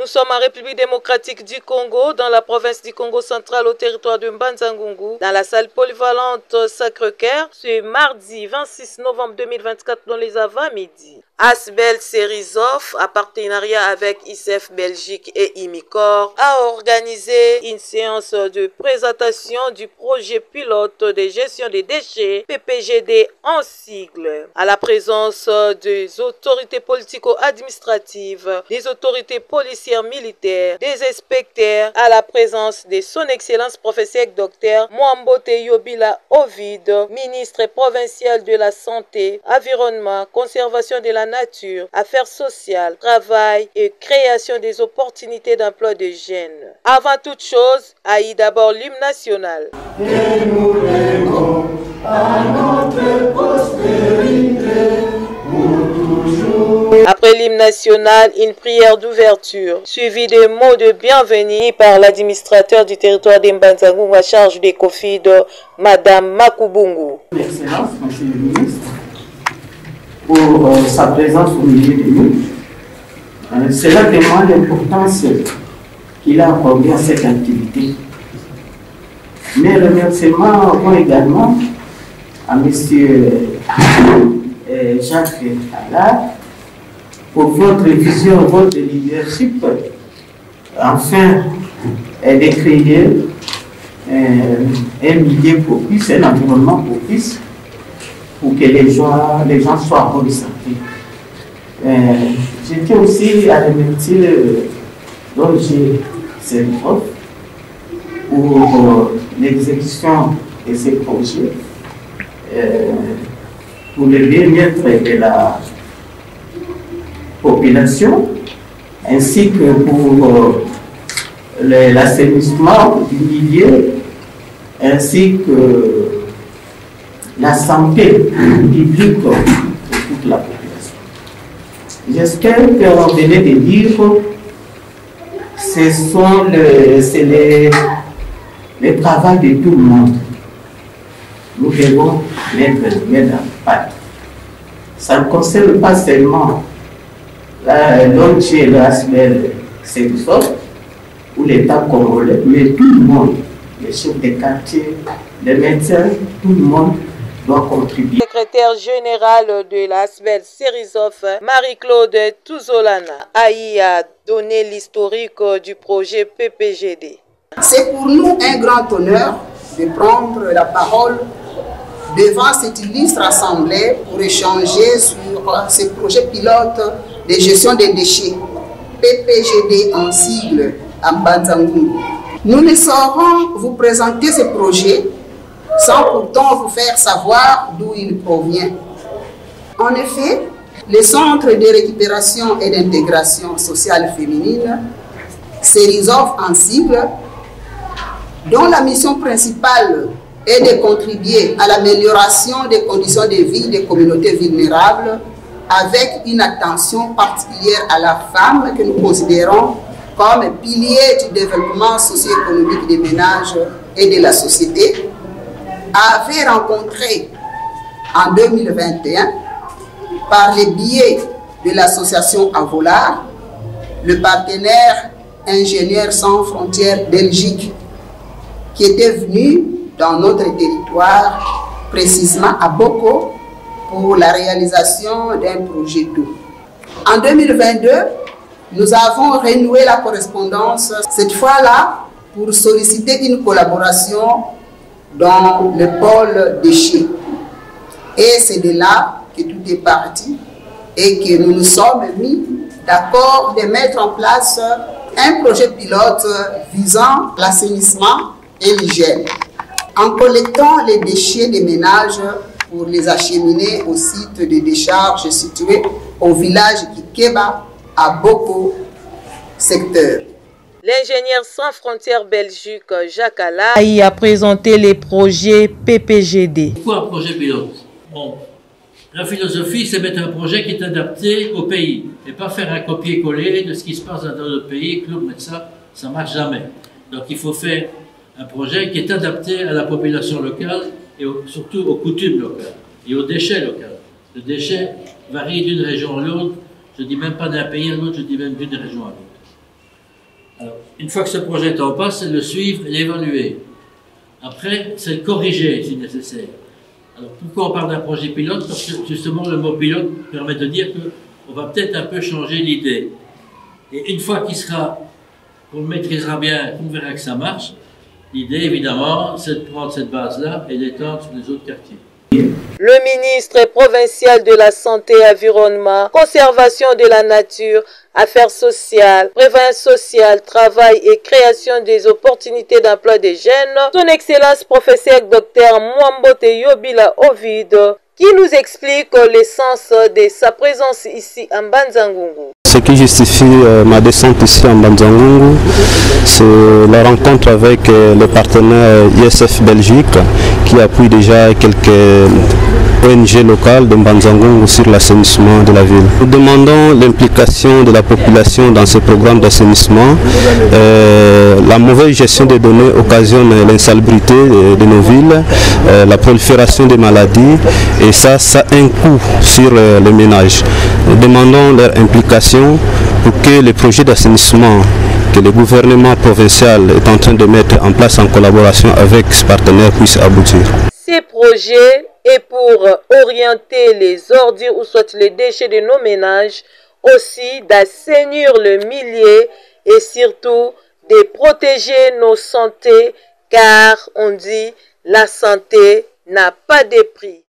Nous sommes en République démocratique du Congo, dans la province du Congo central, au territoire de Mbanza-Ngungu, dans la salle polyvalente Sacré-Cœur, ce mardi 26 novembre 2024, dans les avant midi. Asbel Serizov, en partenariat avec ICF Belgique et Imicor, a organisé une séance de présentation du projet pilote de gestion des déchets, PPGD en sigle, à la présence des autorités politico-administratives, des autorités policières militaires, des inspecteurs, à la présence de son Excellence professeur Dr Mwambote Yobila Ovid, ministre provincial de la Santé, Environnement, Conservation de la Nature, Affaires sociales, Travail et création des opportunités d'emploi de jeunes. Avant toute chose, haït d'abord l'hymne national. Et nous lèvons à notre postérité pour toujours. Après l'hymne national, une prière d'ouverture, suivie de mots de bienvenue par l'administrateur du territoire d'Mbanza-Ngungu à charge des COFID, Madame Makubungu. Excellence, Monsieur le ministre, pour sa présence au milieu de nous. Cela témoigne de l'importance qu'il a accordée à cette activité. Mes remerciements vont également à M. Jacques Allard pour votre vision, votre leadership, afin de créer un milieu propice, un environnement propice pour que les gens soient en bonne santé. Je tiens aussi à remercier Roger Serizov pour l'exécution de ces projets, pour le bien-être de la population, ainsi que pour l'assainissement du milieu, ainsi que la santé publique de toute la population. J'espère qu'on venait de dire c'est le travail de tout le monde. Nous devons mettre main dans la pâte. Ça ne concerne pas seulement l'ONG et l'Asbel Serizov ou l'État congolais, mais tout le monde, les chefs de quartier, les médecins, tout le monde doit contribuer. Secrétaire général de l'Asbel Serizov, Marie-Claude Touzolana, a donné l'historique du projet PPGD. C'est pour nous un grand honneur de prendre la parole devant cette illustre assemblée pour échanger sur ce projet pilote de gestion des déchets, PPGD en sigle, à Mbanza-Ngungu. Nous ne saurons vous présenter ce projet sans pourtant vous faire savoir d'où il provient. En effet, le Centre de récupération et d'intégration sociale féminine, Serizov en sigle, dont la mission principale est de contribuer à l'amélioration des conditions de vie des communautés vulnérables avec une attention particulière à la femme que nous considérons comme pilier du développement socio-économique des ménages et de la société, avait rencontré en 2021, par le biais de l'association Avolar, le partenaire Ingénieurs sans frontières Belgique, qui était venu dans notre territoire, précisément à Boko, pour la réalisation d'un projet d'eau. En 2022, nous avons renoué la correspondance, cette fois-là pour solliciter une collaboration dans le pôle déchets. Et c'est de là que tout est parti et que nous nous sommes mis d'accord de mettre en place un projet pilote visant l'assainissement et l'hygiène, en collectant les déchets des ménages pour les acheminer au site de décharge situé au village Kikeba à Boko secteur. L'ingénieur sans frontières Belgique, Jacques Allard, a présenté les projets PPGD. Pourquoi un projet pilote? Bon, la philosophie, c'est mettre un projet qui est adapté au pays et pas faire un copier-coller de ce qui se passe dans d'autres pays. Club, mais ça ne marche jamais. Donc il faut faire un projet qui est adapté à la population locale et surtout aux coutumes locales et aux déchets locaux. Le déchet varie d'une région à l'autre. Je ne dis même pas d'un pays à l'autre, je dis même d'une région à l'autre. Alors, une fois que ce projet est en place, c'est de le suivre et l'évaluer. Après, c'est le corriger si nécessaire. Alors, pourquoi on parle d'un projet pilote? Parce que justement, le mot pilote permet de dire qu'on va peut-être un peu changer l'idée. Et une fois qu'on le maîtrisera bien, qu'on verra que ça marche, l'idée, évidemment, c'est de prendre cette base-là et l'étendre sur les autres quartiers. Le ministre provincial de la Santé et Environnement, Conservation de la Nature, Affaires sociales, Prévoyance sociale, Travail et Création des opportunités d'emploi des jeunes, son Excellence professeur Dr Mwambote Yobila Ovid, qui nous explique l'essence de sa présence ici en Mbanza-Ngungu. Ce qui justifie ma descente ici en Mbanza-Ngungu, c'est la rencontre avec le partenaire ISF Belgique qui appuie déjà quelques ONG locales de Mbanza-Ngungu sur l'assainissement de la ville. Nous demandons l'implication de la population dans ce programme d'assainissement. La mauvaise gestion des données occasionne l'insalubrité de nos villes, la prolifération des maladies et ça a un coût sur les ménages. Nous demandons leur implication pour que les projets d'assainissement que le gouvernement provincial est en train de mettre en place en collaboration avec ce partenaire puissent aboutir. Ces projets est pour orienter les ordures ou soit les déchets de nos ménages, aussi d'assainir le milieu et surtout de protéger nos santé car on dit la santé n'a pas de prix.